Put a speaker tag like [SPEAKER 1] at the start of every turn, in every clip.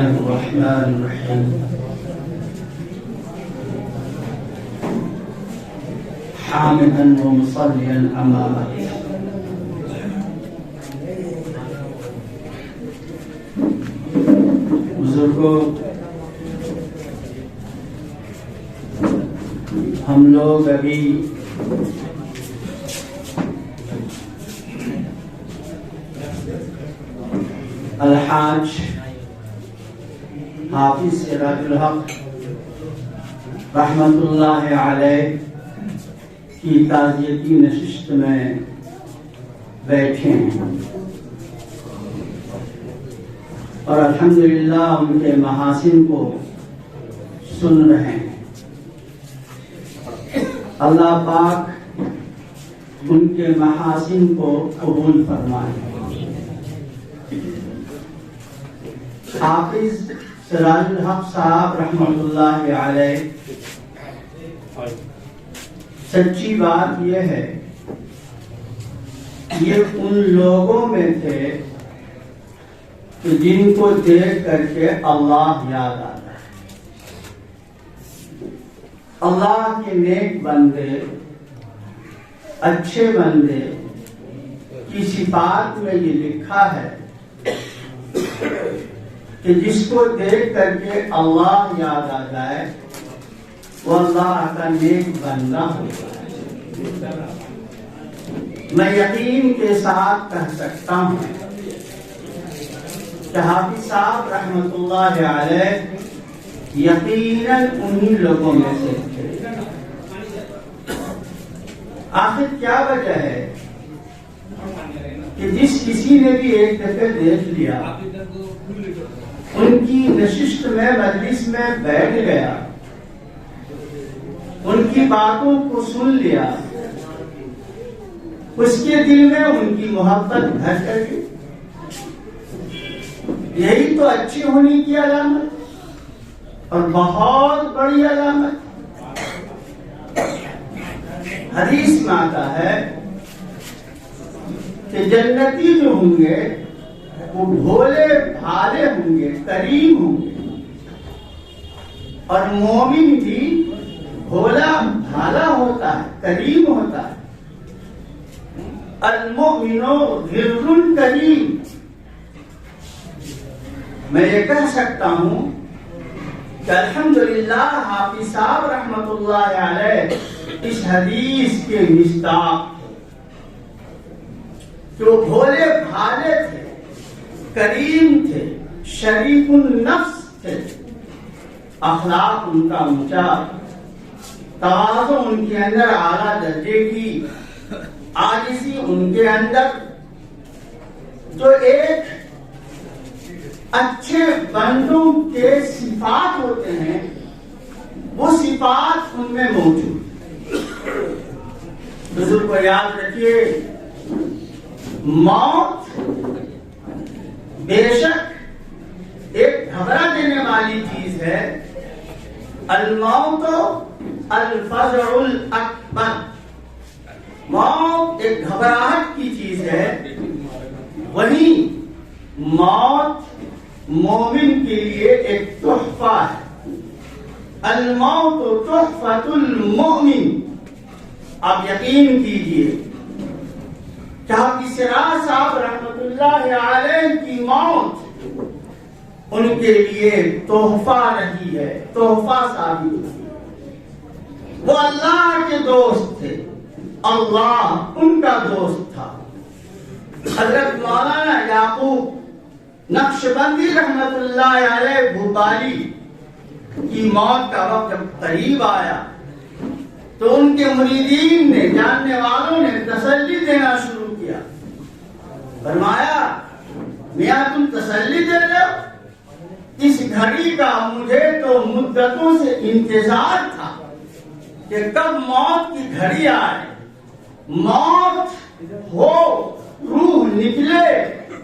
[SPEAKER 1] الرحمن الرحیم حامدا ومصلیا اما بعد بزرگوں، ہم لوگ ابھی الحاج حافظ سراج الحق رحمت اللہ علیہ کی تعزیتی نشست میں بیٹھے ہیں اور الحمدللہ ان کے محاسن کو سن رہے ہیں۔ اللہ پاک ان کے محاسن کو قبول فرمائے۔ حافظ سراج الحق صاحب رحمت اللہ علیہ، سچی بات یہ ہے، یہ ان لوگوں میں تھے کہ جن کو دیکھ کر کے اللہ یاد آتا ہے۔ اللہ کے نیک بندے، اچھے بندے کی صفات میں یہ لکھا ہے کہ جس کو دیکھ کر کے اللہ یاد آ جائے وہ اللہ کا نیک بندہ ہوتا ہے۔ میں یقین کے ساتھ کہہ سکتا ہوں کہ حافظ صاحب رحمت اللہ علیہ یقیناً انہی لوگوں میں سے تھے۔ آخر کیا وجہ ہے کہ جس کسی نے بھی ایک دفعہ دیکھ لیا، ان کی نشست میں مجلس میں بیٹھ گیا، ان کی باتوں کو سن لیا، اس کے دل میں ان کی محبت بھر کر گئی۔ یہی تو اچھی ہونے کی علامت اور بہت بڑی علامت۔ حدیث میں آتا ہے کہ جنتی جو ہوں گے وہ بھولے بھالے ہوں گے، کریم ہوں گے، اور مومن بھی بھولا بھالا ہوتا ہے، کریم ہوتا ہے۔ المؤمن غر کریم۔ میں یہ کہہ سکتا ہوں کہ الحمدللہ حافظ صاحب رحمت اللہ علیہ اس حدیث کے مصداق جو بھولے بھالے تھے، کریم تھے، شریف النفس تھے، اخلاق ان کا اونچا، تواضع ان کے اندر اعلیٰ درجے کی، عاجزی ان کے اندر، جو ایک اچھے بندوں کے صفات ہوتے ہیں وہ صفات ان میں موجود۔ بزرگ کو یاد رکھیے، موت بے شک ایک گھبرا دینے والی چیز ہے۔ الموت الفزع الاکبر، موت ایک گھبراہٹ کی چیز ہے، وہی موت مومن کے لیے ایک تحفہ ہے۔ الموت تحفۃ المؤمن۔ آپ یقین کیجئے کہ حافظ سراج صاحب رحمت اللہ علیہ کی موت ان کے لیے تحفہ رہی ہے، تحفہ ثابت ہوئی۔ وہ اللہ کے دوست تھے، اللہ ان کا دوست تھا۔ حضرت مولانا یعقوب نقشبندی رحمت اللہ علیہ بھوپالی کی موت کا وقت جب قریب آیا تو ان کے مریدین نے، جاننے والوں نے تسلی دینا شروع کیا۔ فرمایا، میاں تم تسلی دے رہے ہو؟ اس گھڑی کا مجھے تو مدتوں سے انتظار تھا کہ کب موت کی گھڑی آئے، موت ہو، روح نکلے،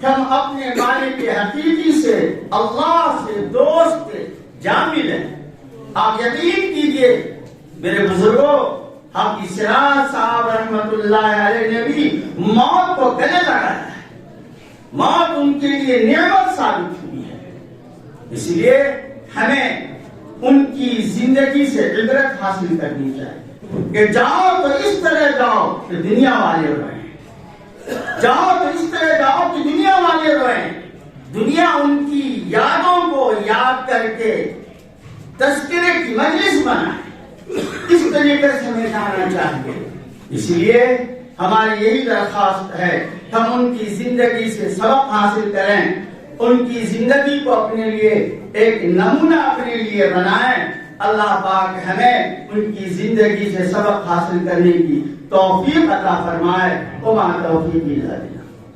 [SPEAKER 1] ہم اپنے مالک حقیقی سے، اللہ سے، دوست سے جا ملیں۔ آپ یقین کیجئے میرے بزرگوں، حافظ سراج صاحب رحمت اللہ علیہ نے بھی موت کو گلے لگایا ہے۔ موت ان کے لیے نعمت ثابت ہوئی ہے۔ اس لیے ہمیں ان کی زندگی سے عبرت حاصل کرنی چاہیے کہ جاؤ تو اس طرح جاؤ کہ دنیا والے روئیں، جاؤ تو اس طرح جاؤ کہ دنیا والے روئیں، دنیا ان کی یادوں کو یاد کر کے تذکرے کی مجلس بنائے، اس طریقے سے ہمیں جانا چاہیے۔ اس لیے ہماری یہی درخواست ہے ہم ان کی زندگی سے سبق حاصل کریں، ان کی زندگی کو اپنے لیے ایک نمونہ اپنے لیے بنائیں۔ اللہ پاک ہمیں ان کی زندگی سے سبق حاصل کرنے کی توفیق عطا فرمائے۔ وما توفیقی الا باللہ۔